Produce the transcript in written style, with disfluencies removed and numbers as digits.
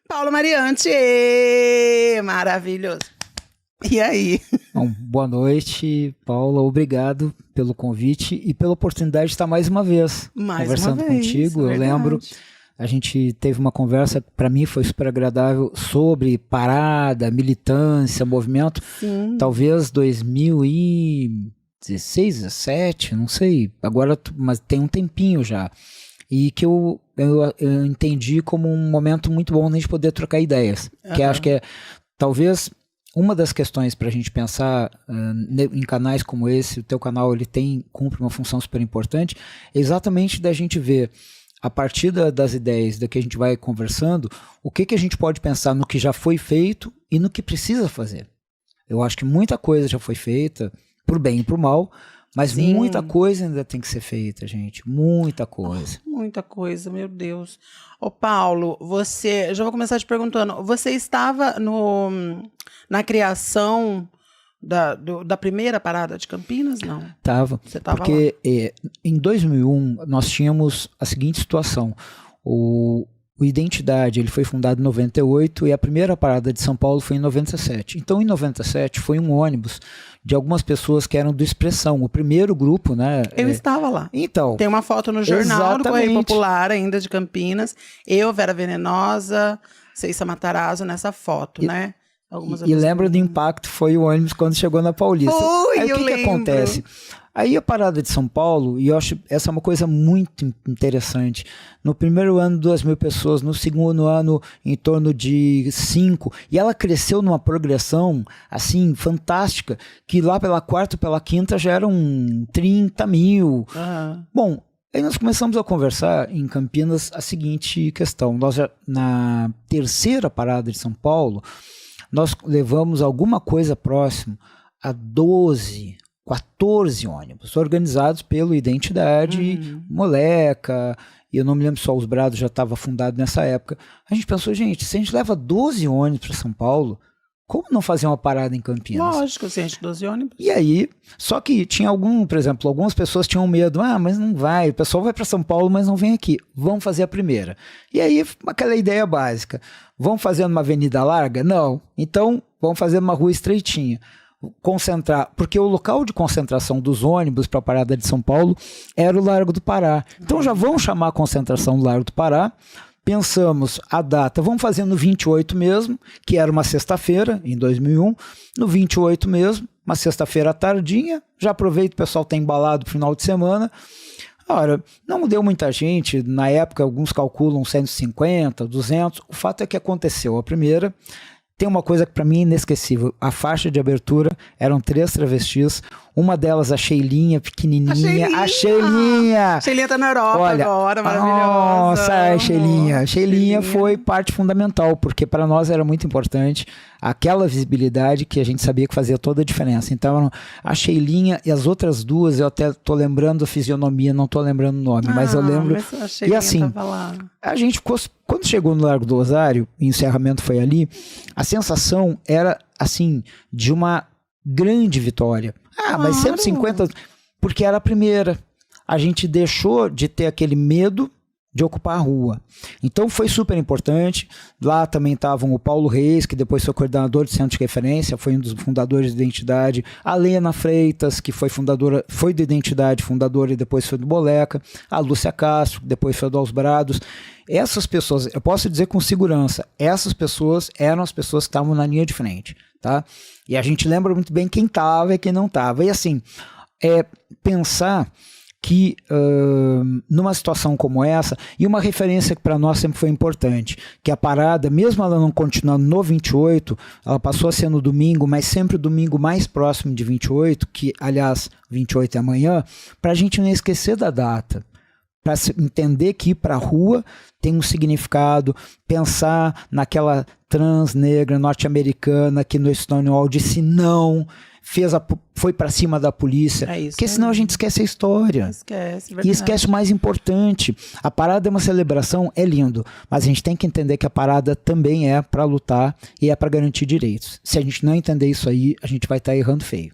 Paulo Mariante, maravilhoso. E aí? Bom, boa noite, Paula. Obrigado pelo convite e pela oportunidade de estar mais uma vez conversando contigo. Eu lembro, a gente teve uma conversa, para mim foi super agradável, sobre parada, militância, movimento. Sim. Talvez 2016, 17, não sei. Agora, mas tem um tempinho já. E que eu entendi como um momento muito bom a gente poder trocar ideias. Que acho que é, talvez, uma das questões para a gente pensar em canais como esse, o teu canal ele cumpre uma função super importante, é exatamente da gente ver, a partir das ideias, da que a gente vai conversando, o que a gente pode pensar no que já foi feito e no que precisa fazer. Eu acho que muita coisa já foi feita, por bem e por mal, mas Sim. muita coisa ainda tem que ser feita, gente. Muita coisa. Muita coisa, meu Deus. Ô Paulo, já vou começar te perguntando, você estava na criação da primeira parada de Campinas, não? Estava. Você estava porque em 2001 nós tínhamos a seguinte situação. O Identidade ele foi fundado em 98 e a primeira parada de São Paulo foi em 97. Então, em 97, foi um ônibus de algumas pessoas que eram do Expressão, o primeiro grupo, né? Eu estava lá. Então, tem uma foto no jornal exatamente. do Correio Popular, ainda de Campinas. Eu, Vera Venenosa, Ceissa Matarazzo nessa foto, né? E lembra do impacto foi o ônibus quando chegou na Paulista. Aí o que acontece? Aí a parada de São Paulo, e eu acho essa é uma coisa muito interessante. No primeiro ano, 2.000 pessoas, no segundo ano, em torno de 5. E ela cresceu numa progressão, assim, fantástica, que lá pela quarta, pela quinta já eram 30 mil. Bom, aí nós começamos a conversar em Campinas a seguinte questão. Nós já, na terceira parada de São Paulo, nós levamos alguma coisa próximo a 12, 14 ônibus, organizados pelo Identidade, Moleca, e eu não me lembro só, os Brados já estava fundado nessa época. A gente pensou, gente, se a gente leva 12 ônibus para São Paulo, como não fazer uma parada em Campinas? Lógico, se a gente 12 ônibus. E aí, só que tinha por exemplo, algumas pessoas tinham medo, mas não vai, o pessoal vai para São Paulo, mas não vem aqui, vamos fazer a primeira. E aí, aquela ideia básica, vamos fazer numa avenida larga? Não, então vamos fazer numa rua estreitinha. Concentrar, porque o local de concentração dos ônibus para a parada de São Paulo era o Largo do Pará. Então já vão chamar a concentração do Largo do Pará. Pensamos a data, vamos fazer no 28 mesmo, que era uma sexta-feira, em 2001, no 28 mesmo, uma sexta-feira à tardinha, já aproveita o pessoal tá embalado pro final de semana. Ora, não deu muita gente, na época alguns calculam 150, 200, o fato é que aconteceu a primeira. Tem uma coisa que para mim é inesquecível, a faixa de abertura eram 3 travestis, uma delas a Sheilinha, pequenininha, a Sheilinha tá na Europa. Olha, agora, maravilhosa. Nossa, a Sheilinha foi parte fundamental, porque para nós era muito importante aquela visibilidade que a gente sabia que fazia toda a diferença. Então, a Sheilinha e as outras duas, eu até tô lembrando a fisionomia, não tô lembrando o nome, mas eu lembro. Mas a e assim, a gente ficou, quando chegou no Largo do Osário, o encerramento foi ali, a sensação era, assim, de uma grande vitória. Mas 150, porque era a primeira. A gente deixou de ter aquele medo de ocupar a rua. Então foi super importante. Lá também estavam o Paulo Reis, que depois foi coordenador de centro de referência, foi um dos fundadores da Identidade, a Lena Freitas, que foi foi da Identidade, fundadora e depois foi do Moleca, a Lúcia Castro, que depois foi do Aos Brados. Essas pessoas, eu posso dizer com segurança, essas pessoas eram as pessoas que estavam na linha de frente, tá? E a gente lembra muito bem quem estava e quem não estava. E assim, pensar que numa situação como essa, e uma referência que para nós sempre foi importante, que a parada, mesmo ela não continuando no 28, ela passou a ser no domingo, mas sempre o domingo mais próximo de 28, que aliás 28 é amanhã, para a gente não esquecer da data, para entender que ir para a rua tem um significado, pensar naquela trans negra norte-americana que no Stonewall disse não, foi para cima da polícia, porque senão a gente esquece a história. E esquece o mais importante. A parada é uma celebração, é lindo, mas a gente tem que entender que a parada também é para lutar e é para garantir direitos. Se a gente não entender isso aí, a gente vai estar errando feio.